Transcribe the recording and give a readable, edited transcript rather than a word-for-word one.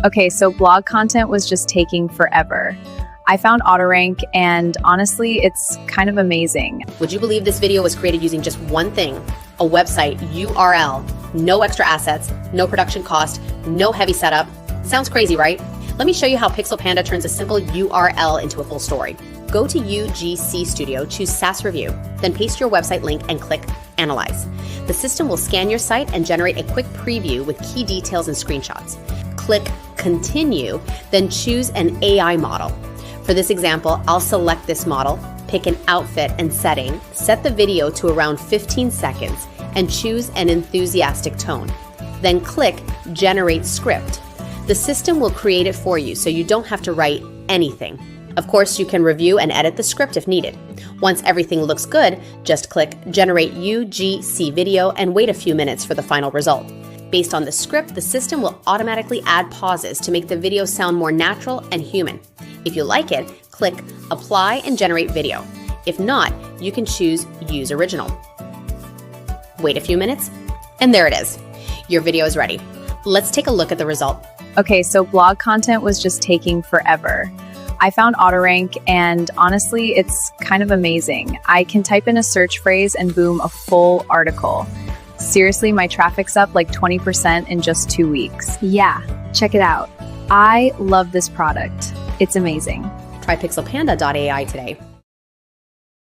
Okay, so blog content was just taking forever. I found AutoRank, and honestly, it's kind of amazing. Would you believe this video was created using just one thing, a website URL, no extra assets, no production cost, no heavy setup? Sounds crazy, right? Let me show you how Pixel Panda turns a simple URL into a full story. Go to UGC Studio, choose SaaS Review, then paste your website link and click Analyze. The system will scan your site and generate a quick preview with key details and screenshots. Click Continue, then choose an AI model. For this example, I'll select this model, pick an outfit and setting, set the video to around 15 seconds, and choose an enthusiastic tone. Then click Generate Script. The system will create it for you, so you don't have to write anything. Of course, you can review and edit the script if needed. Once everything looks good, just click Generate UGC Video and wait a few minutes for the final result. Based on the script, the system will automatically add pauses to make the video sound more natural and human. If you like it, click Apply and Generate Video. If not, you can choose Use Original. Wait a few minutes, and there it is. Your video is ready. Let's take a look at the result. Okay, so blog content was just taking forever. I found AutoRank, and honestly, it's kind of amazing. I can type in a search phrase and boom, a full article. Seriously, my traffic's up like 20% in just 2 weeks. Yeah, check it out. I love this product. It's amazing. Try PixelPanda.ai today.